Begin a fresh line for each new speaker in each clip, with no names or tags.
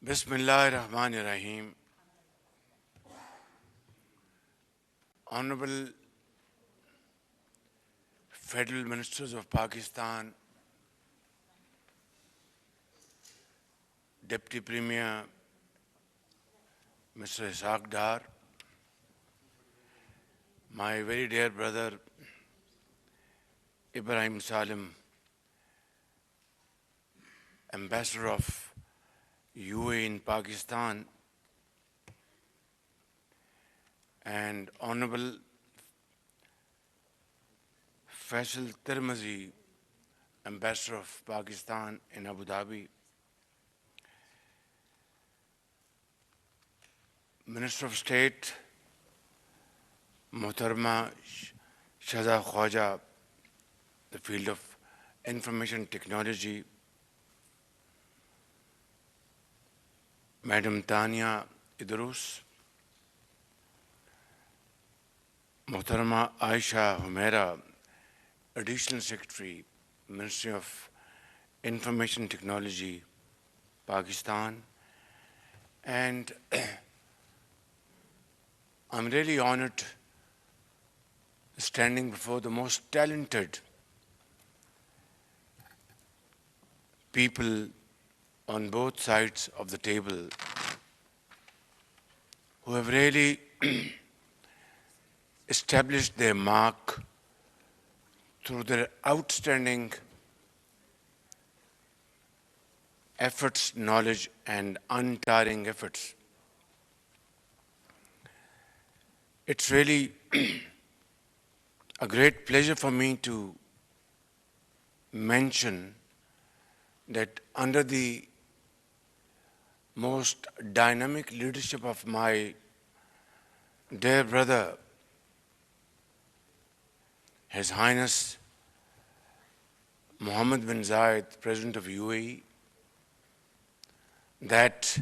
Bismillahirrahmanirrahim. Honorable Federal Ministers of Pakistan, Deputy Premier Mr. Ishaq Dar, my very dear brother Ibrahim Salim, Ambassador of UAE in Pakistan, and Honorable Faisal Tirmizi, Ambassador of Pakistan in Abu Dhabi, Minister of State Muhtarama Shaza Khwaja, the field of information technology, Madam Tania Idrus, Muhtarama Aisha Humaira, Additional Secretary, Ministry of Information Technology, Pakistan, and I'm really honored standing before the most talented people on both sides of the table who have really established their mark through their outstanding efforts, knowledge, and untiring efforts. It's really a great pleasure for me to mention that under the most dynamic leadership of my dear brother, His Highness Mohammed bin Zayed, President of UAE, that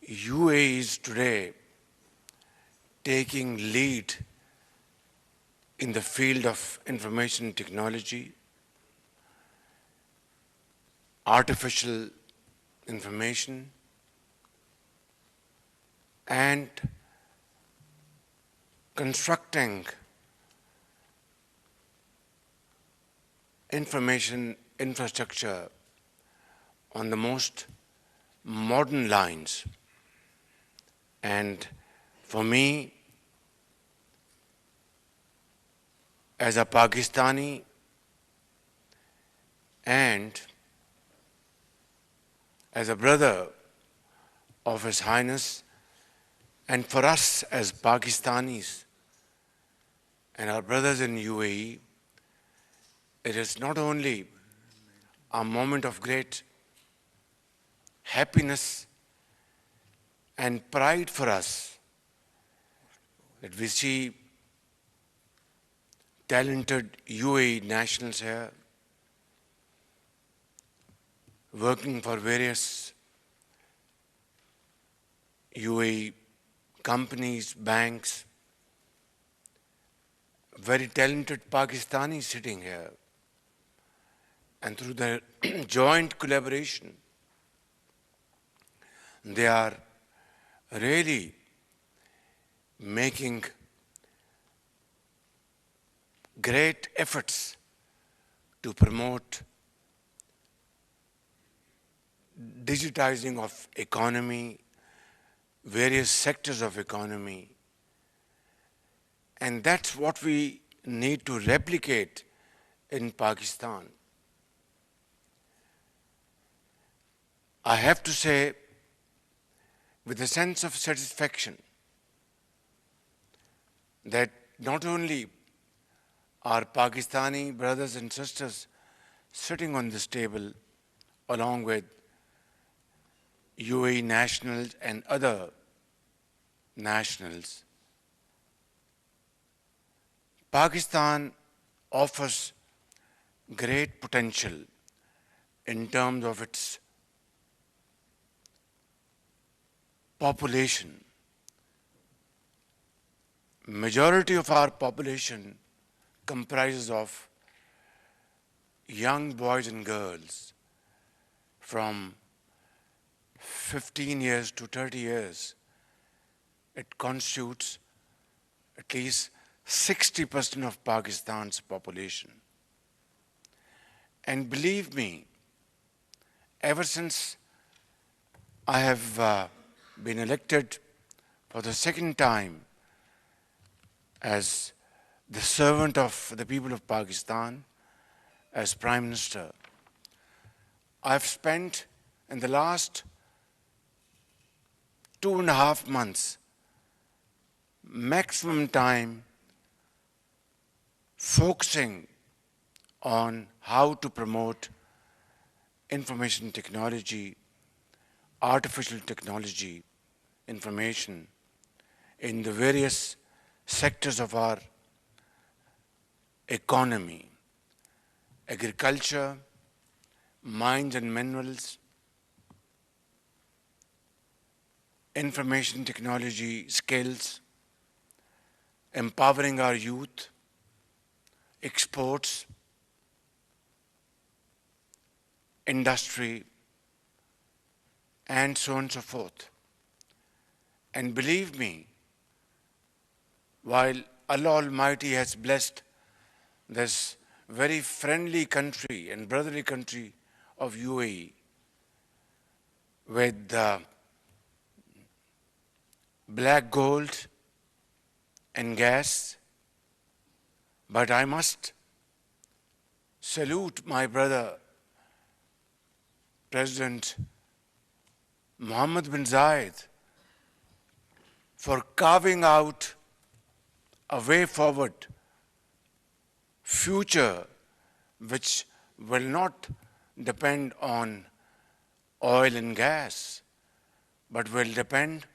UAE is today taking lead in the field of information technology, artificial information, and constructing information infrastructure on the most modern lines. And for me, as a Pakistani and as a brother of His Highness, and for us as Pakistanis and our brothers in UAE, it is not only a moment of great happiness and pride for us that we see talented UAE nationals here working for various UAE companies, banks, very talented Pakistanis sitting here. And through their joint collaboration, they are really making great efforts to promote digitizing of economy, various sectors of economy. And that's what we need to replicate in Pakistan. I have to say, with a sense of satisfaction, that not only are Pakistani brothers and sisters sitting on this table along with UAE nationals and other nationals, Pakistan offers great potential in terms of its population. Majority of our population comprises of young boys and girls from 15 years to 30 years, it constitutes at least 60% of Pakistan's population. And believe me, ever since I have been elected for the second time as the servant of the people of Pakistan, as Prime Minister, I've spent in the last 2.5 months maximum time focusing on how to promote information technology, artificial technology, information in the various sectors of our economy: agriculture, mines and minerals, information technology skills, empowering our youth, exports, industry, and so on and so forth. And believe me, while Allah Almighty has blessed this very friendly country and brotherly country of UAE with black gold and gas, but I must salute my brother, President Mohammed bin Zayed, for carving out a way forward, future which will not depend on oil and gas, but will depend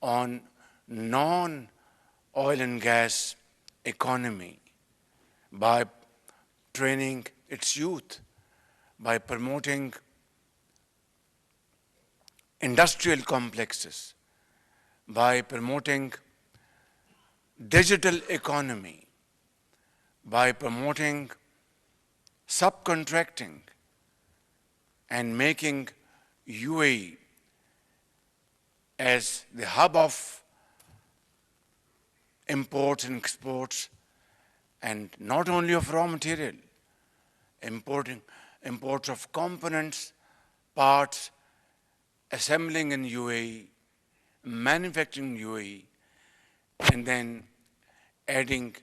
on non-oil and gas economy, by training its youth, by promoting industrial complexes, by promoting digital economy, by promoting subcontracting and making UAE as the hub of imports and exports, and not only of raw material, imports of components, parts, assembling in UAE, manufacturing in UAE, and then adding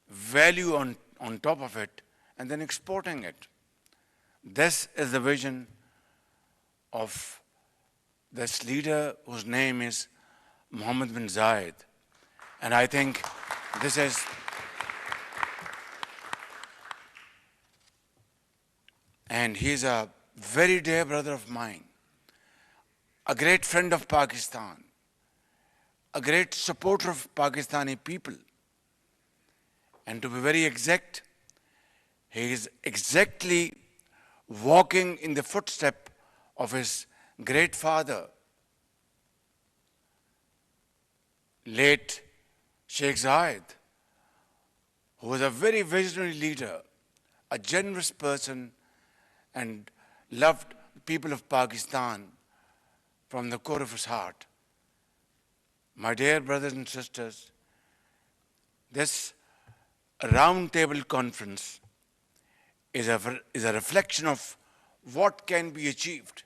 value on top of it, and then exporting it. This is the vision of this leader whose name is Mohammed bin Zayed. And I think this is and he's a very dear brother of mine, a great friend of Pakistan, a great supporter of Pakistani people. And to be very exact, he is exactly walking in the footstep of his great father, late Sheikh Zayed, who was a very visionary leader, a generous person, and loved the people of Pakistan from the core of his heart. My dear brothers and sisters, this roundtable conference is a reflection of what can be achieved.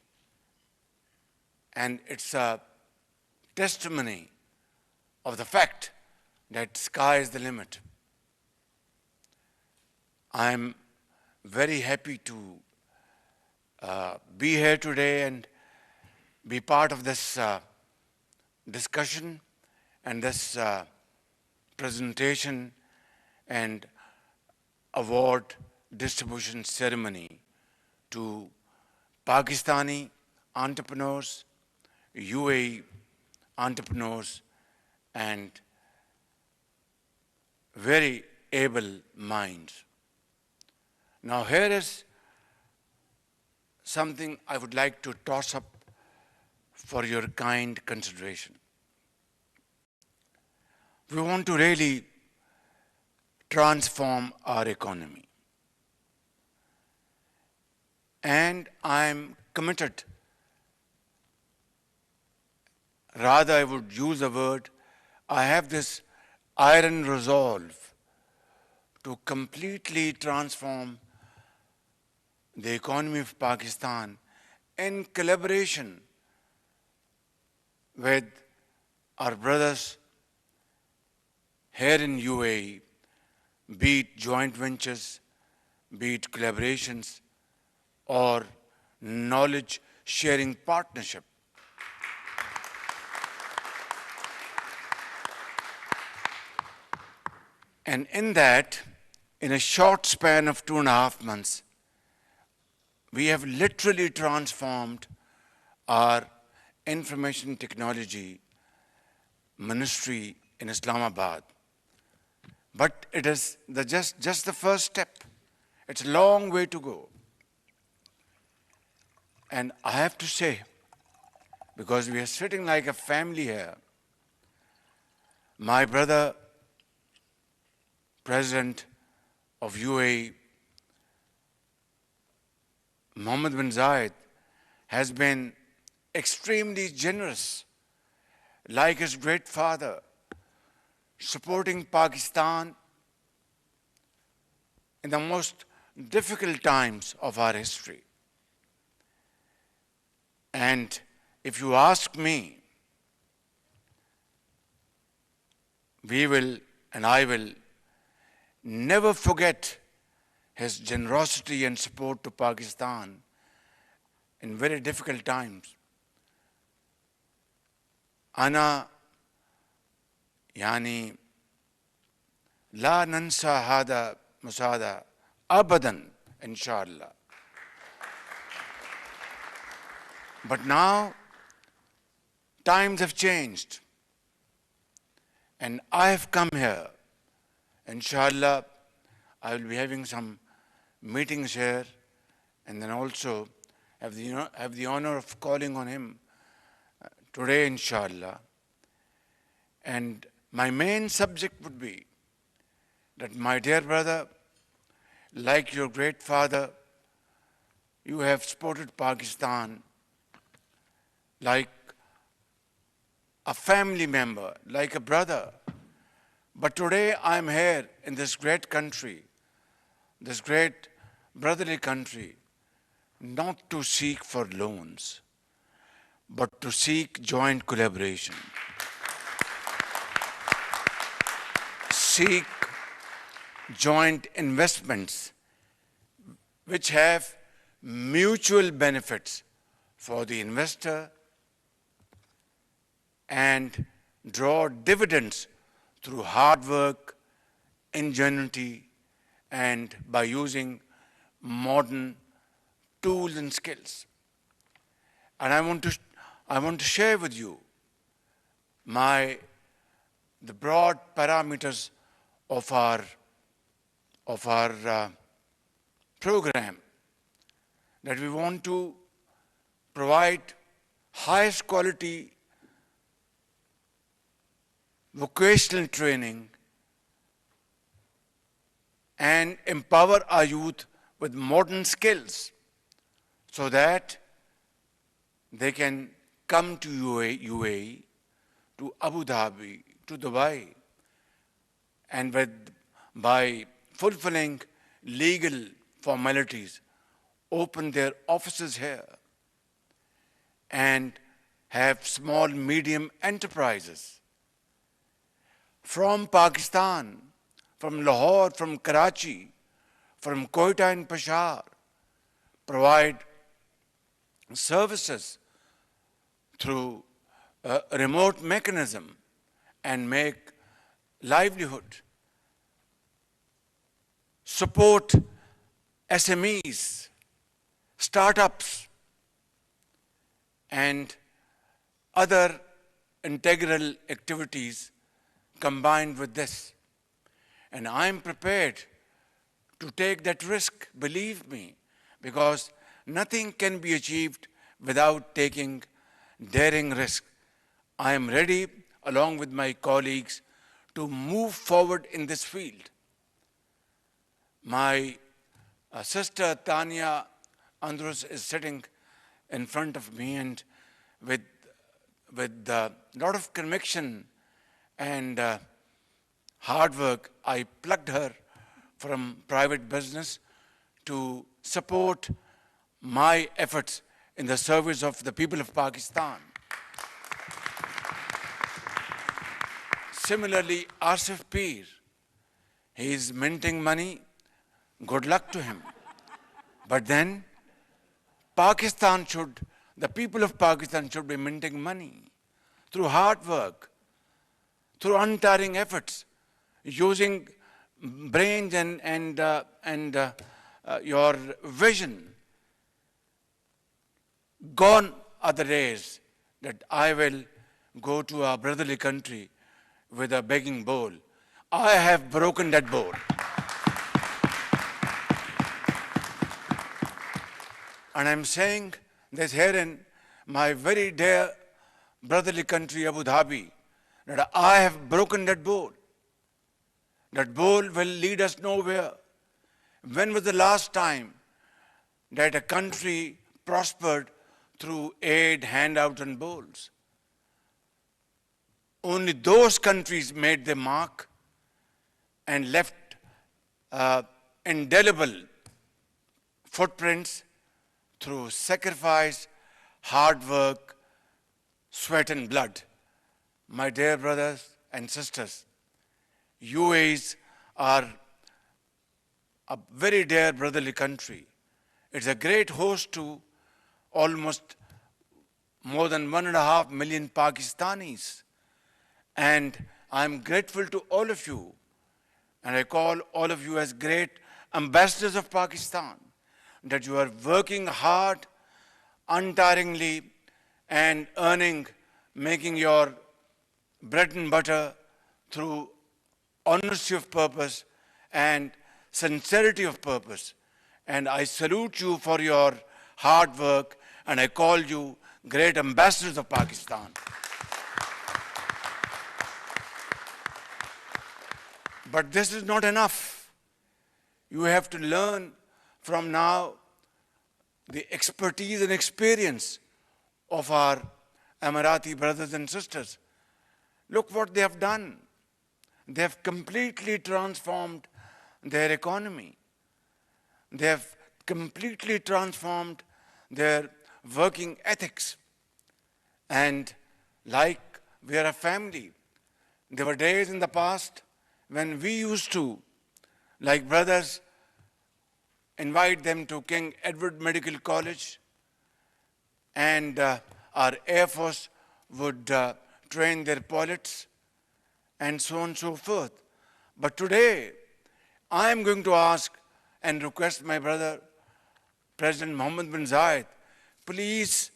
And it's a testimony of the fact that sky is the limit. I'm very happy to be here today and be part of this discussion and this presentation and award distribution ceremony to Pakistani entrepreneurs, UAE entrepreneurs, and very able minds. Now here is something I would like to toss up for your kind consideration. We want to really transform our economy. And I'm committed Rather, I would use a word, I have this iron resolve to completely transform the economy of Pakistan in collaboration with our brothers here in UAE, be it joint ventures, be it collaborations, or knowledge sharing partnership. And in that, in a short span of 2.5 months, we have literally transformed our information technology ministry in Islamabad. But it is just the first step. It's a long way to go. And I have to say, because we are sitting like a family here, my brother, President of UAE, Mohammed bin Zayed, has been extremely generous, like his great father, supporting Pakistan in the most difficult times of our history. And if you ask me, we will, and I will, never forget his generosity and support to Pakistan in very difficult times. أنا يعني لا ننسى هذا مساعدة أبدا إن شاء الله. But now times have changed, and I have come here. Inshallah, I will be having some meetings here, and then also have the honor of calling on him today, inshallah. And my main subject would be that, my dear brother, like your great father, you have supported Pakistan like a family member, like a brother. But today I'm here in this great country, this great brotherly country, not to seek for loans, but to seek joint collaboration. Seek joint investments which have mutual benefits for the investor and draw dividends through hard work, ingenuity, and by using modern tools and skills. And I want to share with you the broad parameters of our program, that we want to provide highest quality vocational training and empower our youth with modern skills so that they can come to UAE, to Abu Dhabi, to Dubai, and by fulfilling legal formalities, open their offices here and have small, medium enterprises from Pakistan, from Lahore, from Karachi, from Quetta and Peshawar, provide services through a remote mechanism and make livelihood, support SMEs, startups, and other integral activities combined with this. And I'm prepared to take that risk, believe me, because nothing can be achieved without taking daring risk. I am ready, along with my colleagues, to move forward in this field. My sister Tanya Andrus is sitting in front of me, and with with a lot of conviction and hard work, I plugged her from private business to support my efforts in the service of the people of Pakistan. Similarly, Asif Peer, he is minting money, good luck to him. But then, the people of Pakistan should be minting money through hard work, through untiring efforts, using brains and your vision. Gone are the days that I will go to our brotherly country with a begging bowl. I have broken that bowl. And I'm saying this here in my very dear brotherly country, Abu Dhabi, that I have broken that bowl. That bowl will lead us nowhere. When was the last time that a country prospered through aid, handouts, and bowls? Only those countries made their mark and left indelible footprints through sacrifice, hard work, sweat and blood. My dear brothers and sisters, UAEs are a very dear brotherly country. It's a great host to almost more than 1.5 million Pakistanis. And I'm grateful to all of you. And I call all of you as great ambassadors of Pakistan, that you are working hard, untiringly, and making your bread and butter through honesty of purpose and sincerity of purpose. And I salute you for your hard work, and I call you great ambassadors of Pakistan. But this is not enough. You have to learn from now the expertise and experience of our Emirati brothers and sisters. Look what they have done. They have completely transformed their economy. They have completely transformed their working ethics. And like we are a family, there were days in the past when we used to, like brothers, invite them to King Edward Medical College, and our Air Force would train their pilots, and so on and so forth. But today, I am going to ask and request my brother, President Mohammed bin Zayed, please,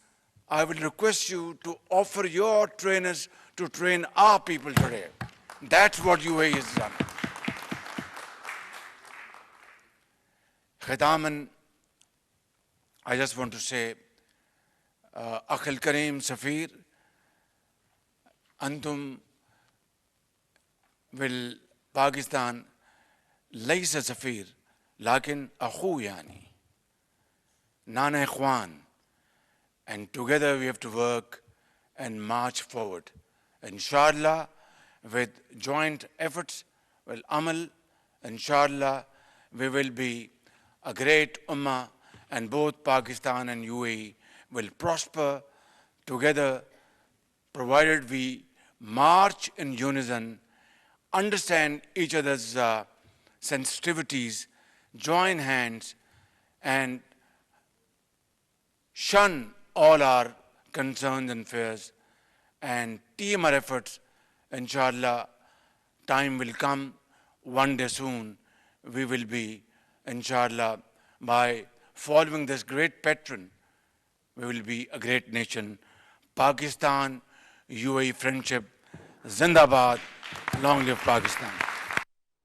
I will request you to offer your trainers to train our people today. That's what UAE has done. Khitaman, I just want to say, Akhil Kareem Safir, Antum will Pakistan laysa Safir, lakin akhu yani, nana ikhwan, and together we have to work and march forward. Inshallah, with joint efforts, amal, inshallah, we will be a great ummah, and both Pakistan and UAE will prosper together, provided we march in unison, understand each other's sensitivities, join hands, and shun all our concerns and fears, and team our efforts. Inshallah, time will come, one day soon, we will be, inshallah, by following this great patron, we will be a great nation. Pakistan, UAE friendship, Zindabad, long live Pakistan.